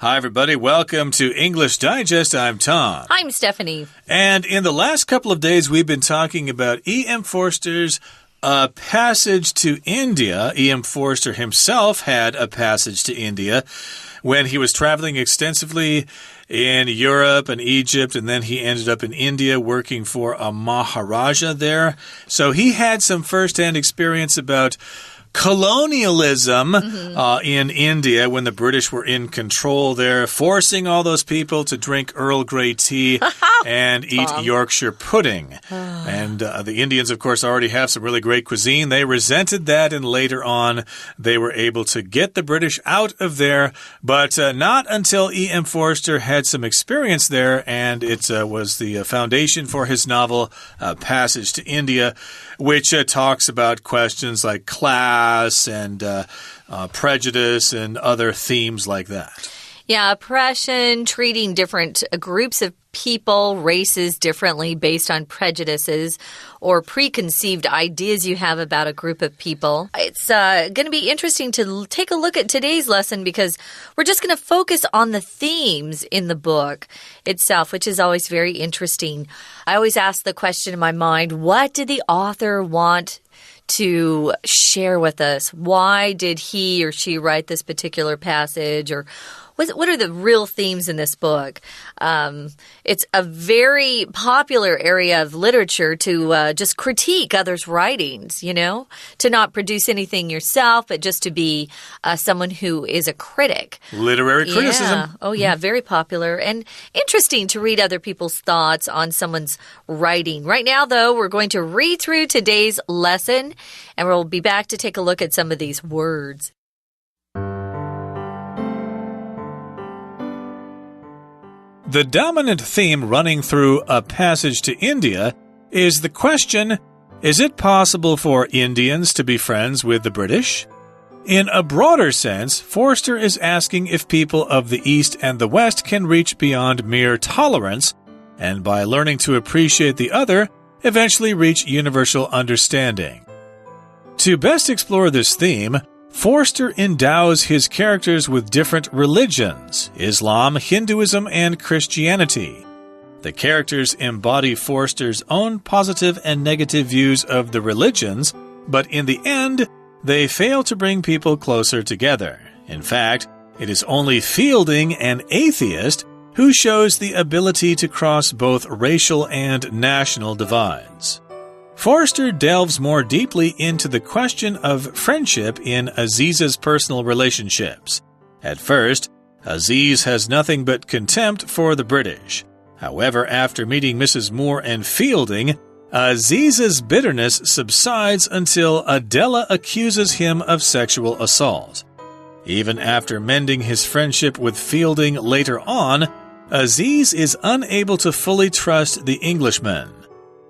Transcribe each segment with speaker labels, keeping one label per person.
Speaker 1: Hi, everybody. Welcome to English Digest. I'm Tom.
Speaker 2: I'm Stephanie.
Speaker 1: And in the last couple of days, we've been talking about E.M. Forster's passage to India. E.M. Forster himself had a passage to India when he was traveling extensively in Europe and Egypt, and then he ended up in India working for a Maharaja there. So he had some first-hand experience about colonialism in India when the British were in control there, forcing all those people to drink Earl Grey tea and eat Yorkshire pudding. And the Indians, of course, already have some really great cuisine. They resented that, and later on, they were able to get the British out of there, but not until E.M. Forster had some experience there, and it was the foundation for his novel, Passage to India, which talks about questions like class and prejudice and other themes like that.
Speaker 2: Yeah, oppression, treating different groups of people, races differently based on prejudices or preconceived ideas you have about a group of people. It's going to be interesting to take a look at today's lesson because we're just going to focus on the themes in the book itself, which is always very interesting. I always ask the question in my mind, what did the author want to share with us? Why did he or she write this particular passage? Or what are the real themes in this book? It's a very popular area of literature to just critique others' writings, you know, to not produce anything yourself, but just to be someone who is a critic.
Speaker 1: Literary criticism.
Speaker 2: Oh, yeah, very popular and interesting to read other people's thoughts on someone's writing. Right now, though, we're going to read through today's lesson, and we'll be back to take a look at some of these words.
Speaker 1: The dominant theme running through A Passage to India is the question, is it possible for Indians to be friends with the British? In a broader sense, Forster is asking if people of the East and the West can reach beyond mere tolerance, and by learning to appreciate the other, eventually reach universal understanding. To best explore this theme, Forster endows his characters with different religions, Islam, Hinduism, and Christianity. The characters embody Forster's own positive and negative views of the religions, but in the end, they fail to bring people closer together. In fact, it is only Fielding, an atheist, who shows the ability to cross both racial and national divides. Forster delves more deeply into the question of friendship in Aziz's personal relationships. At first, Aziz has nothing but contempt for the British. However, after meeting Mrs. Moore and Fielding, Aziz's bitterness subsides until Adela accuses him of sexual assault. Even after mending his friendship with Fielding later on, Aziz is unable to fully trust the Englishman.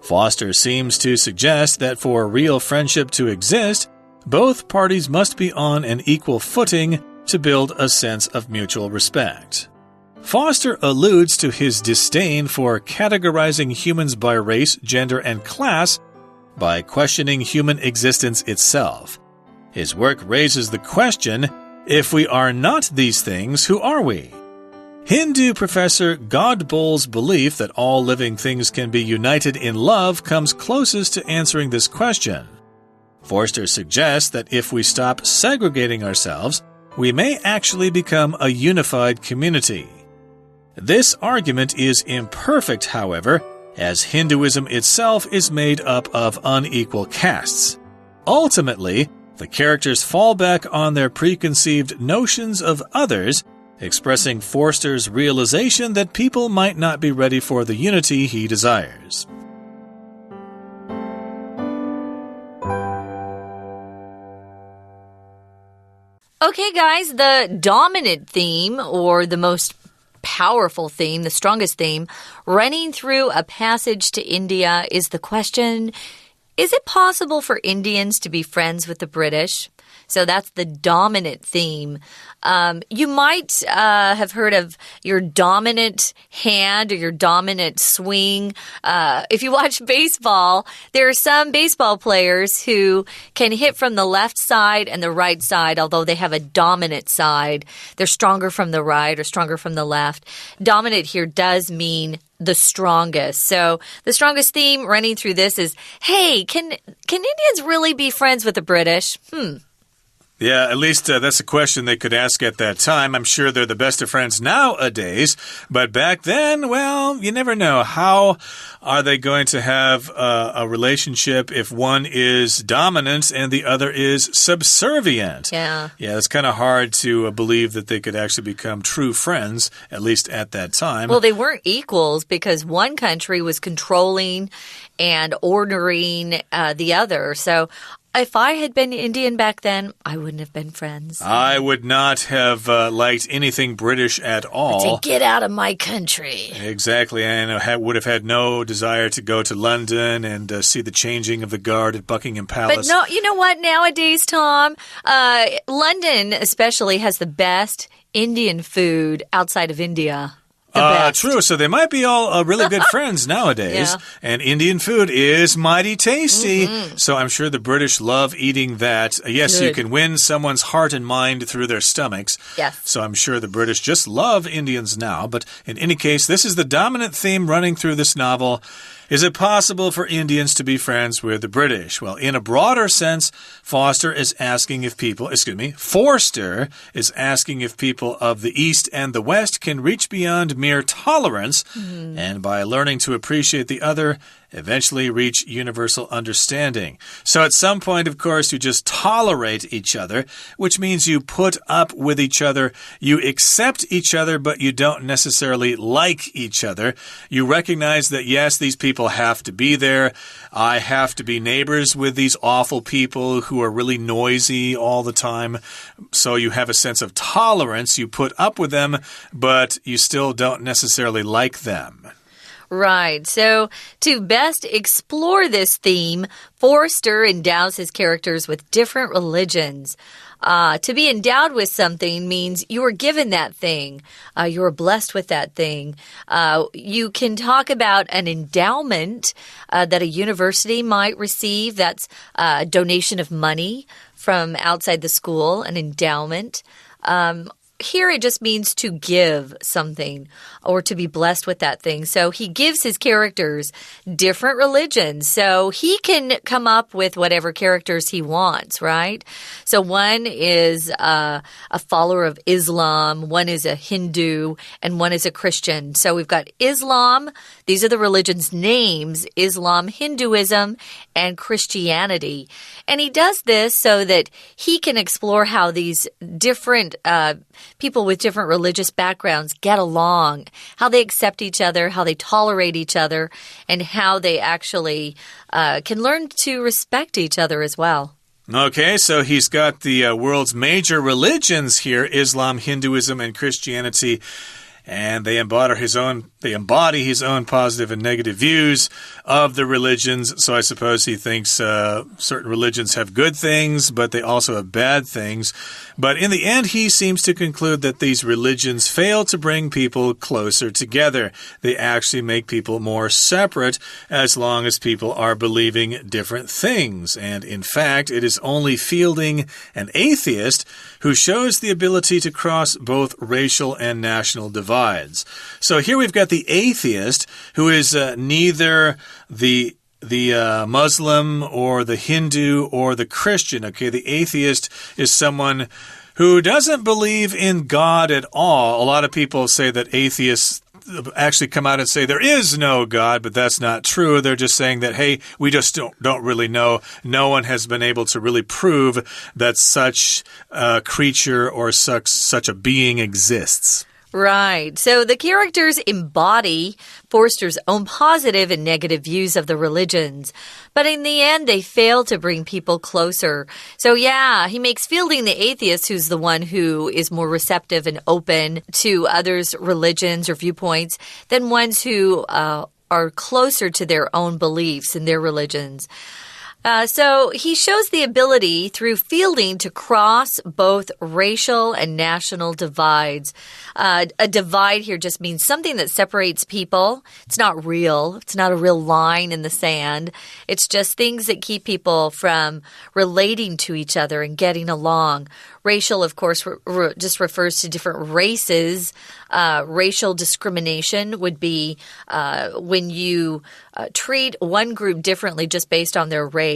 Speaker 1: Forster seems to suggest that for real friendship to exist, both parties must be on an equal footing to build a sense of mutual respect. Forster alludes to his disdain for categorizing humans by race, gender, and class by questioning human existence itself. His work raises the question, if we are not these things, who are we? Hindu professor Godbol's belief that all living things can be united in love comes closest to answering this question. Forster suggests that if we stop segregating ourselves, we may actually become a unified community. This argument is imperfect, however, as Hinduism itself is made up of unequal castes. Ultimately, the characters fall back on their preconceived notions of others, expressing Forster's realization that people might not be ready for the unity he desires.
Speaker 2: Okay, guys, the dominant theme, or the most powerful theme, the strongest theme, running through A Passage to India is the question, is it possible for Indians to be friends with the British? So that's the dominant theme. You might have heard of your dominant hand or your dominant swing. If you watch baseball, there are some baseball players who can hit from the left side and the right side, although they have a dominant side. They're stronger from the right or stronger from the left. Dominant here does mean the strongest. So the strongest theme running through this is, hey, can Indians really be friends with the British?
Speaker 1: Yeah, at least that's a question they could ask at that time. I'm sure they're the best of friends nowadays. But back then, well, you never know. How are they going to have a relationship if one is dominant and the other is subservient?
Speaker 2: Yeah.
Speaker 1: Yeah, it's kind of hard to believe that they could actually become true friends, at least at that time.
Speaker 2: Well, they weren't equals because one country was controlling and ordering the other. So if I had been Indian back then, I wouldn't have been friends.
Speaker 1: I would not have liked anything British at all.
Speaker 2: To get out of my country.
Speaker 1: Exactly, and I would have had no desire to go to London and see the changing of the guard at Buckingham Palace.
Speaker 2: But no, you know what? Nowadays, Tom, London especially has the best Indian food outside of India.
Speaker 1: True. So they might be all really good friends nowadays.
Speaker 2: Yeah.
Speaker 1: And Indian food is mighty tasty. So I'm sure the British love eating that. Yes,
Speaker 2: Good.
Speaker 1: You can win someone's heart and mind through their stomachs.
Speaker 2: Yes.
Speaker 1: So I'm sure the British just love Indians now. But in any case, this is the dominant theme running through this novel. Is it possible for Indians to be friends with the British? Well, in a broader sense, Forster is asking if people of the East and the West can reach beyond mere tolerance and by learning to appreciate the other, eventually reach universal understanding. So at some point, of course, you just tolerate each other, which means you put up with each other, you accept each other, but you don't necessarily like each other. You recognize that, yes, these people have to be there. I have to be neighbors with these awful people who are really noisy all the time. So you have a sense of tolerance. You put up with them, but you still don't necessarily like them.
Speaker 2: Right. So to best explore this theme, Forster endows his characters with different religions. To be endowed with something means you were given that thing. You were blessed with that thing. You can talk about an endowment that a university might receive. That's a donation of money from outside the school, an endowment. Here it just means to give something or to be blessed with that thing. So he gives his characters different religions. So he can come up with whatever characters he wants, right? So one is a follower of Islam, one is a Hindu, and one is a Christian. So we've got Islam. These are the religion's names: Islam, Hinduism, and Christianity. And he does this so that he can explore how these different people with different religious backgrounds get along, how they accept each other, how they tolerate each other, and how they actually can learn to respect each other as well.
Speaker 1: Okay, so he's got the world's major religions here, Islam, Hinduism, and Christianity. And they embody his own positive and negative views of the religions. So I suppose he thinks certain religions have good things, but they also have bad things. But in the end, he seems to conclude that these religions fail to bring people closer together. They actually make people more separate as long as people are believing different things. And in fact, it is only Fielding, an atheist, who shows the ability to cross both racial and national divides. So here we've got the atheist, who is neither the Muslim or the Hindu or the Christian. Okay, the atheist is someone who doesn't believe in God at all. A lot of people say that atheists actually come out and say there is no God, but that's not true. They're just saying that, hey, we just don't really know. No one has been able to really prove that such a creature or such a being exists.
Speaker 2: Right. So the characters embody Forster's own positive and negative views of the religions. But in the end, they fail to bring people closer. So yeah, he makes Fielding the atheist, who's the one who is more receptive and open to others' religions or viewpoints, than ones who are closer to their own beliefs and their religions. So he shows the ability through fielding to cross both racial and national divides. A divide here just means something that separates people. It's not real. It's not a real line in the sand. It's just things that keep people from relating to each other and getting along. Racial, of course, just refers to different races. Racial discrimination would be when you treat one group differently just based on their race.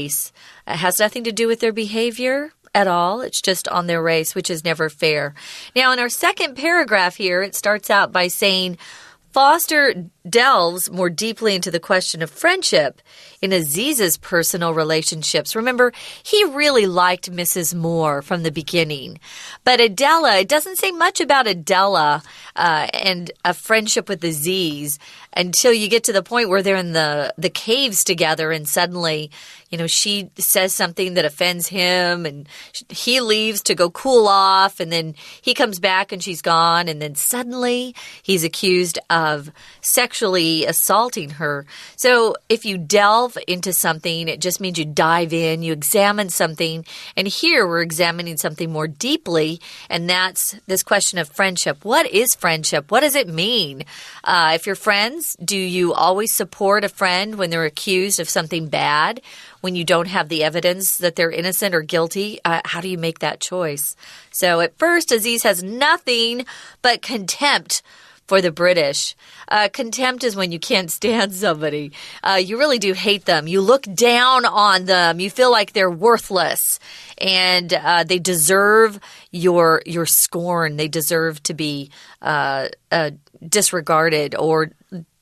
Speaker 2: It has nothing to do with their behavior at all. It's just on their race, which is never fair. Now, in our second paragraph here, it starts out by saying, Foster delves more deeply into the question of friendship in Aziz's personal relationships. Remember, he really liked Mrs. Moore from the beginning. But Adela, it doesn't say much about Adela and a friendship with Aziz until you get to the point where they're in the caves together and suddenly, she says something that offends him and he leaves to go cool off and then he comes back and she's gone and then suddenly he's accused of sexually assaulting her. So if you delve into something, it just means you dive in, you examine something. And here we're examining something more deeply, and that's this question of friendship. What is friendship? What does it mean? If you're friends, do you always support a friend when they're accused of something bad? When you don't have the evidence that they're innocent or guilty, how do you make that choice? So at first, Aziz has nothing but contempt for the British. Contempt is when you can't stand somebody. You really do hate them. You look down on them. You feel like they're worthless. And they deserve your scorn. They deserve to be disregarded, or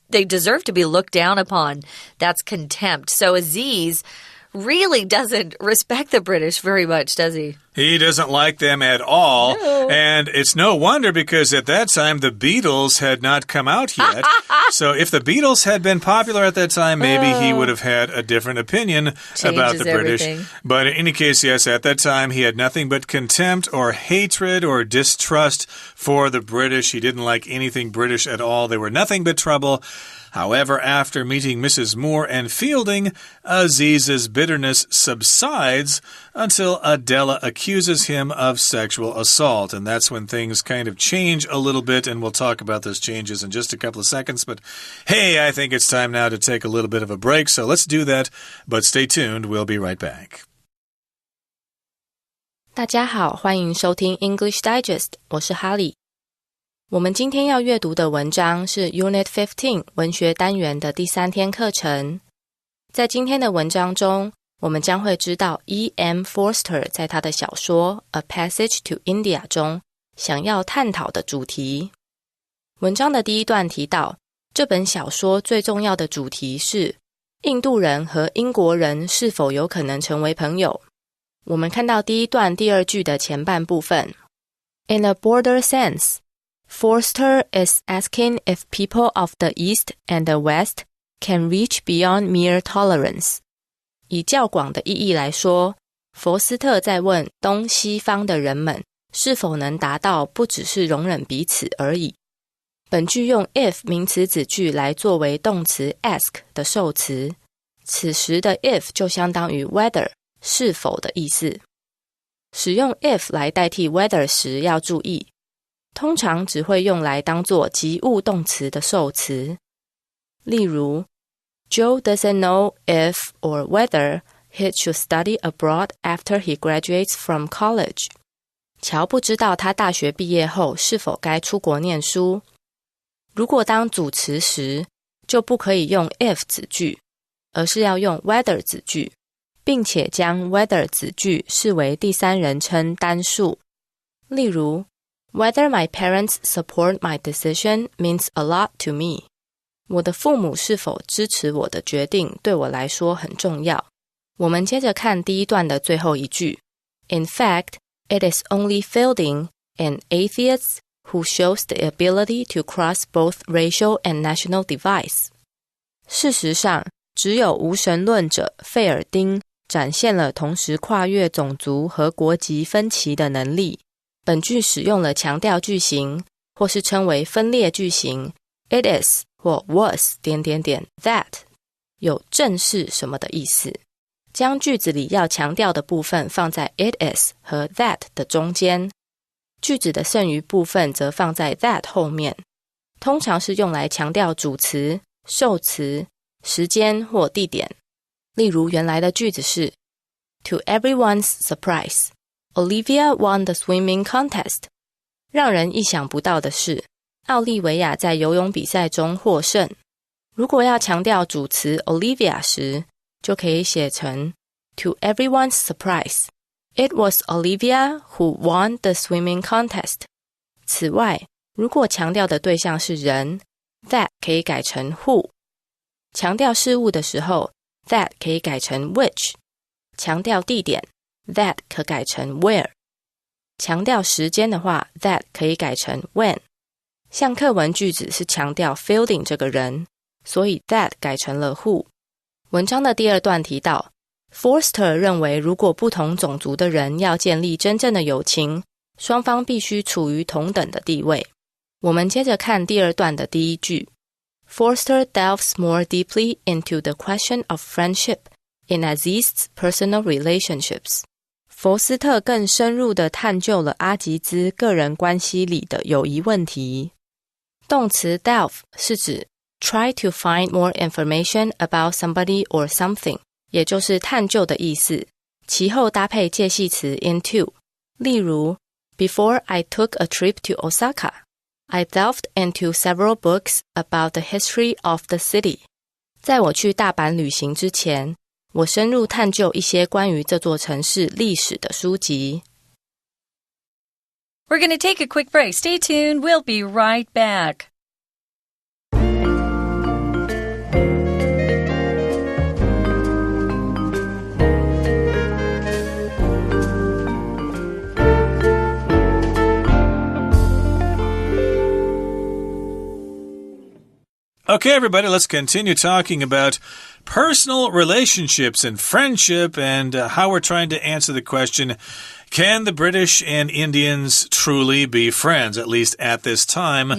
Speaker 2: they deserve to be looked down upon. That's contempt. So Aziz really doesn't respect the British very much, does he?
Speaker 1: He doesn't like them at all.
Speaker 2: No.
Speaker 1: And it's no wonder, because at that time the Beatles had not come out yet. So if the Beatles had been popular at that time, maybe he would have had a different opinion about the British.
Speaker 2: Everything.
Speaker 1: But in any case, yes, at that time he had nothing but contempt or hatred or distrust for the British. He didn't like anything British at all. They were nothing but trouble. However, after meeting Mrs. Moore and Fielding, Aziz's bitterness subsides until Adela accuses him of sexual assault. And that's when things kind of change a little bit, and we'll talk about those changes in just a couple of seconds. But hey, I think it's time now to take a little bit of a break, so let's do that. But stay tuned, we'll be right back.
Speaker 3: 大家好，欢迎收听 English Digest， 我是哈利。我们今天要阅读的文章是 Unit 15文学单元的第3天课程。在今天的文章中，我们将会知道 E.M. Forster 在他的小说 A Passage to India 中想要探讨的主题。文章的第一段提到，这本小说最重要的主题是印度人和英国人是否有可能成为朋友。我们看到第一段第二句的前半部分 In a broader sense, Forster is asking if people of the East and the West can reach beyond mere tolerance. 以较广的意义来说，佛斯特在问东西方的人们是否能达到不只是容忍彼此而已。本句用 if 名词子句来作为动词 ask 的受词，此时的 if 就相当于 whether 是否的意思。使用 if 来代替 whether 时要注意，通常只会用来当作及物动词的受词。例如 Joe doesn't know if or whether he should study abroad after he graduates from college. 乔不知道他大学毕业后是否该出国念书。如果当主词时，就不可以用 if 子句，而是要用 whether 子句，并且将 whether 子句视为第三人称单数。例如Whether my parents support my decision means a lot to me. 我的父母是否支持我的决定对我来说很重要。我们接着看第一段的最后一句 In fact, it is only Fielding, an atheist, who shows the ability to cross both racial and national divides. 事实上，只有无神论者费尔丁展现了同时跨越种族和国籍分歧的能力。本句使用了强调句型，或是称为分裂句型 It is 或 was ... that 有正是什么的意思。将句子里要强调的部分放在 it is 和 that 的中间，句子的剩余部分则放在 that 后面，通常是用来强调主词、受词、时间或地点。例如原来的句子是 To everyone's surprise, Olivia won the swimming contest. 让人意想不到的是，奥利维亚在游泳比赛中获胜。如果要强调主词 Olivia 时，就可以写成 To everyone's surprise, it was Olivia who won the swimming contest. 此外，如果强调的对象是人， that 可以改成 who。 强调事物的时候， that 可以改成 which。 强调地点， that 可改成 where。 强调时间的话， that 可以改成 when。 像课文句子是强调 Fielding 这个人，所以 that 改成了 who。 文章的第二段提到， Forster 认为如果不同种族的人要建立真正的友情，双方必须处于同等的地位。我们接着看第二段的第一句， Forster delves more deeply into the question of friendship in Aziz's personal relationships. 佛斯特更深入地探究了阿吉兹个人关系里的友谊问题。动词 delve 是指Try to find more information about somebody or something, 也就是探究的意思，其后搭配介系词 into。 例如 Before I took a trip to Osaka, I delved into several books about the history of the city. 在我去大阪旅行之前，我深入探究一些关于这座城市历史的书籍。
Speaker 4: We're going to take a quick break. Stay tuned. We'll be right back.
Speaker 1: Okay, everybody, let's continue talking about personal relationships and friendship and how we're trying to answer the question, can the British and Indians truly be friends, at least at this time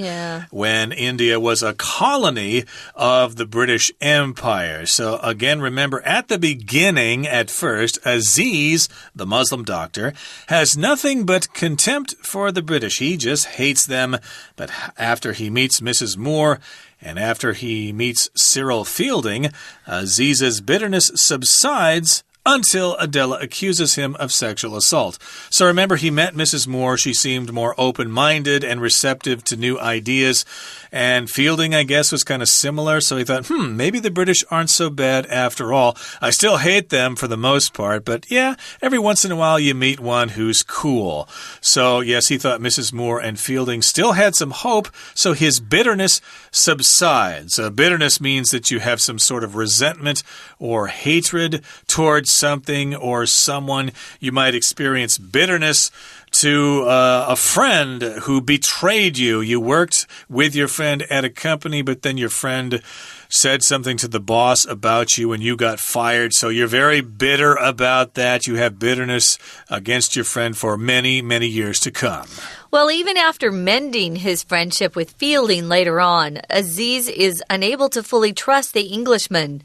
Speaker 1: when India was a colony of the British Empire? So again, remember at the beginning, at first, Aziz, the Muslim doctor, has nothing but contempt for the British. He just hates them. But after he meets Mrs. Moore, and after he meets Cyril Fielding, Aziz's bitterness subsides until Adela accuses him of sexual assault. So remember, he met Mrs. Moore. She seemed more open-minded and receptive to new ideas. And Fielding, I guess, was kind of similar. So he thought, maybe the British aren't so bad after all. I still hate them for the most part. But yeah, every once in a while you meet one who's cool. So yes, he thought Mrs. Moore and Fielding still had some hope. So his bitterness subsides. Bitterness means that you have some sort of resentment or hatred towards something or someone. You might experience bitterness to a friend who betrayed you. You worked with your friend at a company, but then your friend said something to the boss about you and you got fired. So you're very bitter about that. You have bitterness against your friend for many, many years to come.
Speaker 2: Well, even after mending his friendship with Fielding later on, Aziz is unable to fully trust the Englishman.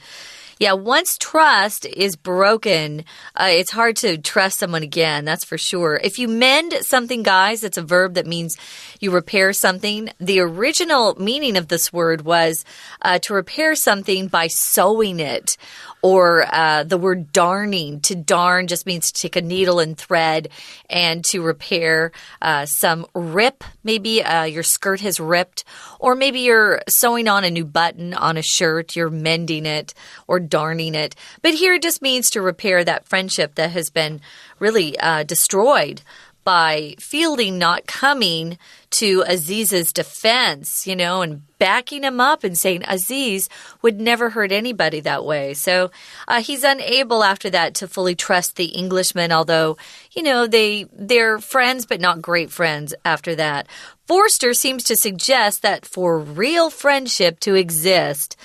Speaker 2: Yeah, once trust is broken, it's hard to trust someone again, that's for sure. If you mend something, guys, it's a verb that means you repair something. The original meaning of this word was to repair something by sewing it. Or the word darning. To darn just means to take a needle and thread and to repair some rip. Maybe your skirt has ripped. Or maybe you're sewing on a new button on a shirt. You're mending it or darning it. But here it just means to repair that friendship that has been really destroyed by Fielding not coming to Aziz's defense, and backing him up and saying Aziz would never hurt anybody that way. So he's unable after that to fully trust the Englishman, although, they're friends but not great friends after that. Forster seems to suggest that for real friendship to exist,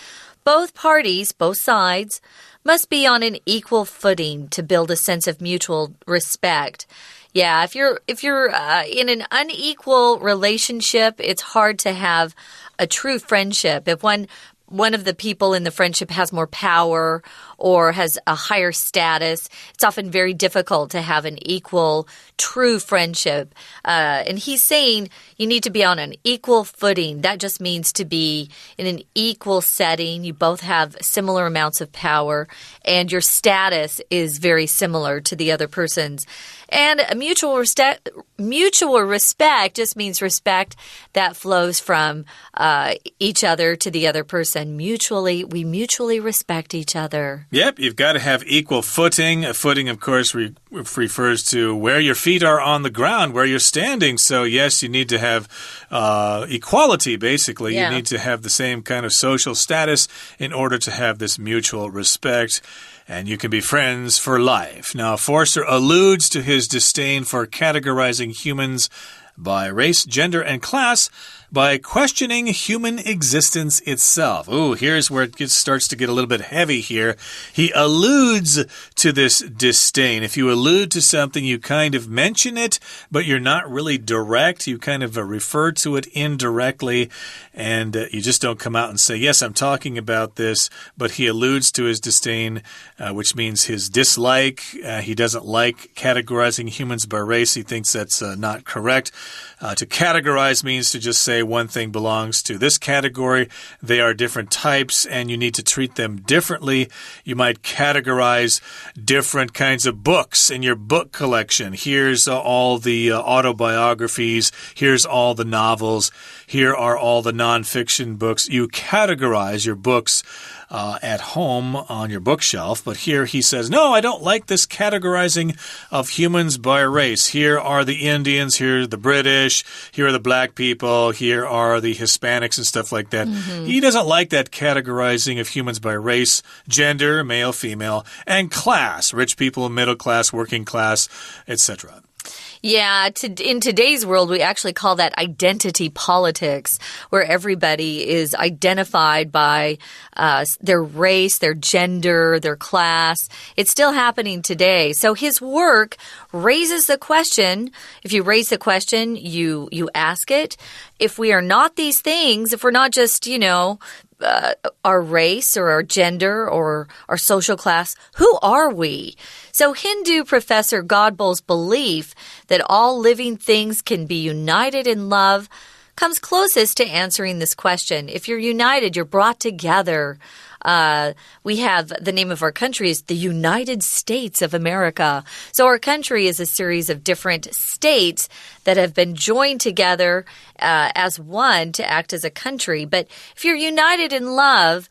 Speaker 2: both parties, both sides, must be on an equal footing to build a sense of mutual respect. Yeah, if you're in an unequal relationship, it's hard to have a true friendship. If one of the people in the friendship has more power or has a higher status, it's often very difficult to have an equal, true friendship. And he's saying you need to be on an equal footing. That just means to be in an equal setting. You both have similar amounts of power, and your status is very similar to the other person's. And a mutual respect just means respect that flows from each other to the other person. We mutually respect each other.
Speaker 1: Yep, you've got to have equal footing. A footing, of course, refers to where your feet are on the ground, where you're standing. So, yes, you need to have equality, basically.
Speaker 2: Yeah.
Speaker 1: You need to have the same kind of social status in order to have this mutual respect. And you can be friends for life. Now, Forster alludes to his disdain for categorizing humans by race, gender, and class by questioning human existence itself. Ooh, here's where it starts to get a little bit heavy here. He alludes to this disdain. If you allude to something, you kind of mention it, but you're not really direct. You kind of refer to it indirectly, and you just don't come out and say, yes, I'm talking about this, but he alludes to his disdain, which means his dislike. He doesn't like categorizing humans by race. He thinks that's not correct. To categorize means to just say one thing belongs to this category. They are different types, and you need to treat them differently. You might categorize different kinds of books in your book collection. Here's all the autobiographies. Here's all the novels. Here are all the nonfiction books. You categorize your books at home on your bookshelf. But here he says, no, I don't like this categorizing of humans by race. Here are the Indians, here are the British, here are the black people, here are the Hispanics and stuff like that. He doesn't like that categorizing of humans by race, gender, male, female, and class, rich people, middle class, working class, etc.
Speaker 2: Yeah, in today's world, we actually call that identity politics, where everybody is identified by their race, their gender, their class. It's still happening today. So his work raises the question. If you raise the question, you ask it. If we are not these things, if we're not just, our race or our gender or our social class, who are we? So Hindu professor Godbol's belief that all living things can be united in love comes closest to answering this question. If you're united, you're brought together. We have the name of our country is the United States of America. So our country is a series of different states that have been joined together as one to act as a country. But if you're united in love,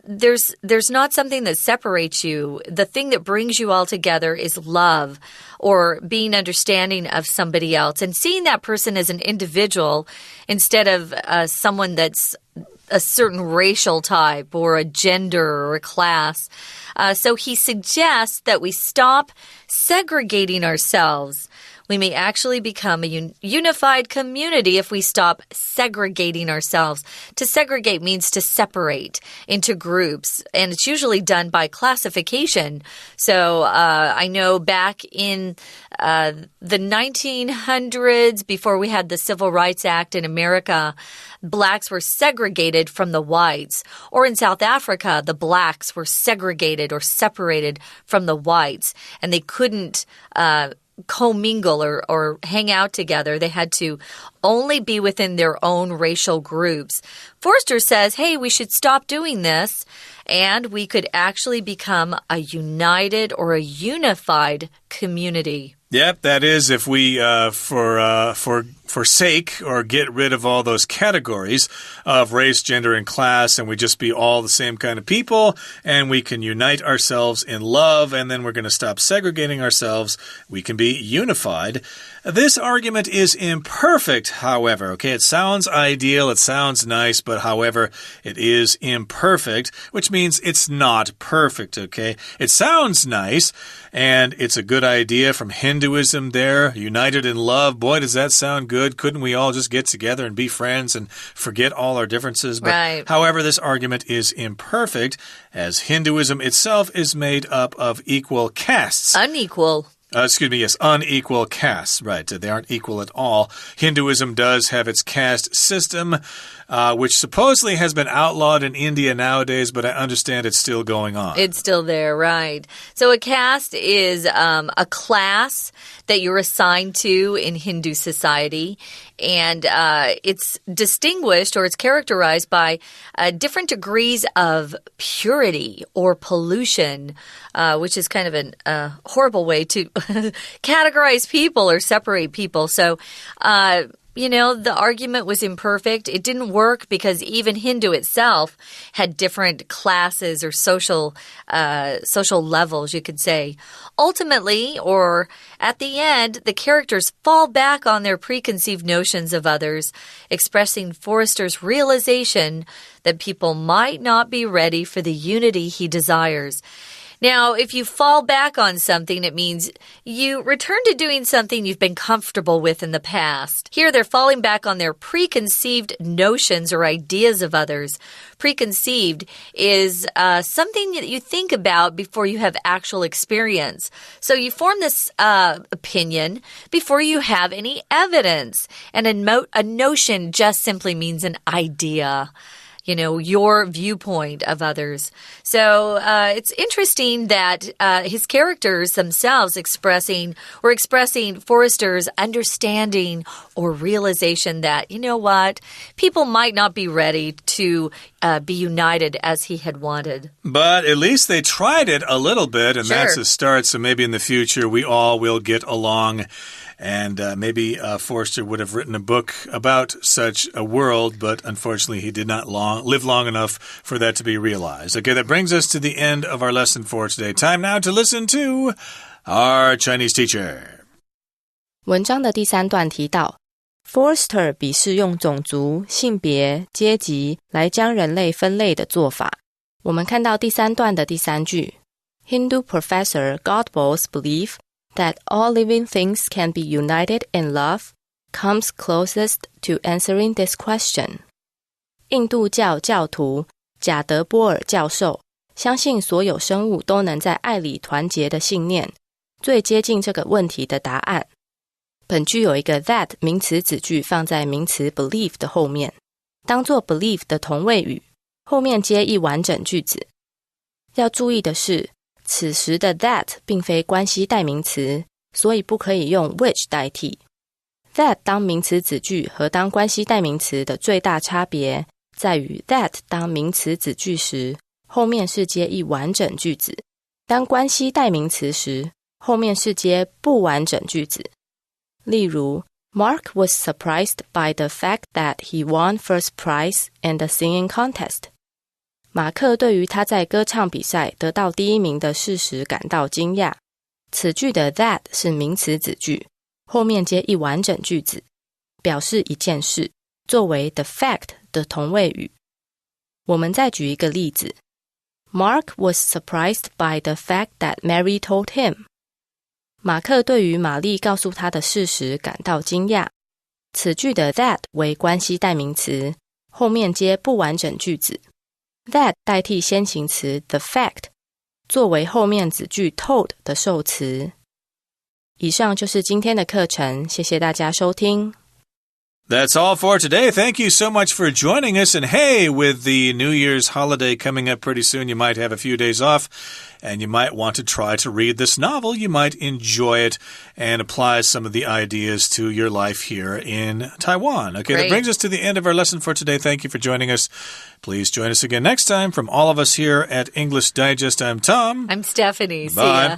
Speaker 2: there's not something that separates you. The thing that brings you all together is love or being understanding of somebody else and seeing that person as an individual instead of someone that's a certain racial type or a gender or a class. So he suggests that we stop segregating ourselves. We may actually become a unified community if we stop segregating ourselves. To segregate means to separate into groups, and it's usually done by classification. So I know back in the 1900s, before we had the Civil Rights Act in America, blacks were segregated from the whites. Or in South Africa, the blacks were segregated or separated from the whites, and they couldn't commingle or hang out together. They had to only be within their own racial groups. Forster says, hey, we should stop doing this, and we could actually become a united or a unified community.
Speaker 1: Yep, that is if we forsake or get rid of all those categories of race, gender, and class, and we just be all the same kind of people, and we can unite ourselves in love, and then we're going to stop segregating ourselves. We can be unified. This argument is imperfect, however. Okay, it sounds ideal, it sounds nice, but however, it is imperfect, which means it's not perfect, okay? It sounds nice, and it's a good idea from Hinduism there, united in love. Boy, does that sound good. Couldn't we all just get together and be friends and forget all our differences? But,
Speaker 2: right.
Speaker 1: However, this argument is imperfect, as Hinduism itself is made up of equal castes.
Speaker 2: Unequal.
Speaker 1: Yes, unequal castes, right. They aren't equal at all. Hinduism does have its caste system, which supposedly has been outlawed in India nowadays, but I understand it's still going on.
Speaker 2: It's still there, right. So a caste is a class that you're assigned to in Hindu society, and it's distinguished or it's characterized by different degrees of purity or pollution, which is kind of a horrible way to categorize people or separate people. So, the argument was imperfect. It didn't work because even Hindu itself had different classes or social levels, you could say. Ultimately, or at the end, the characters fall back on their preconceived notions of others, expressing Forrester's realization that people might not be ready for the unity he desires. Now, if you fall back on something, it means you return to doing something you've been comfortable with in the past. Here, they're falling back on their preconceived notions or ideas of others. Preconceived is something that you think about before you have actual experience. So you form this opinion before you have any evidence. And a notion just simply means an idea. Your viewpoint of others. So it's interesting that his characters themselves expressing Forrester's understanding or realization that, people might not be ready to be united as he had wanted.
Speaker 1: But at least they tried it a little bit, and that's a start. So maybe in the future we all will get along. And maybe Forster would have written a book about such a world, but unfortunately he did not live long enough for that to be realized. Okay, that brings us to the end of our lesson for today. Time now to listen to our Chinese teacher.
Speaker 3: 文章的第3段提到 Forster 鄙视用种族、性别、阶级来将人类分类的做法。我们看到第3段的第3句 Hindu professor Godbol's belief that all living things can be united in love comes closest to answering this question. 印度教教徒贾德波尔教授相信所有生物都能在爱里团结的信念，最接近这个问题的答案。本句有一个 that 名词子句放在名词 belief 的后面，当作 belief 的同位语，后面接一完整句子。要注意的是，此时的 that 并非关系代名词，所以不可以用 which 代替。that 当名词子句和当关系代名词的最大差别在于 that 当名词子句时，后面是接一完整句子；当关系代名词时，后面是接不完整句子。例如 Mark was surprised by the fact that he won first prize in the singing contest. 马克对于他在歌唱比赛得到第1名的事实感到惊讶。此句的 that 是名词子句，后面接一完整句子，表示一件事，作为 the fact 的同位语。我们再举一个例子 Mark was surprised by the fact that Mary told him. 马克对于玛丽告诉他的事实感到惊讶。此句的 that 为关系代名词，后面接不完整句子。That 代替先行词 the fact， 作为后面子句 told 的受词。以上就是今天的课程，谢谢大家收听。
Speaker 1: That's all for today. Thank you so much for joining us. And hey, with the New Year's holiday coming up pretty soon, you might have a few days off and you might want to try to read this novel. You might enjoy it and apply some of the ideas to your life here in Taiwan. Okay,
Speaker 2: Great.
Speaker 1: That brings us to the end of our lesson for today. Thank you for joining us. Please join us again next time. From all of us here at English Digest, I'm Tom.
Speaker 2: I'm Stephanie.
Speaker 1: Bye.
Speaker 2: See ya.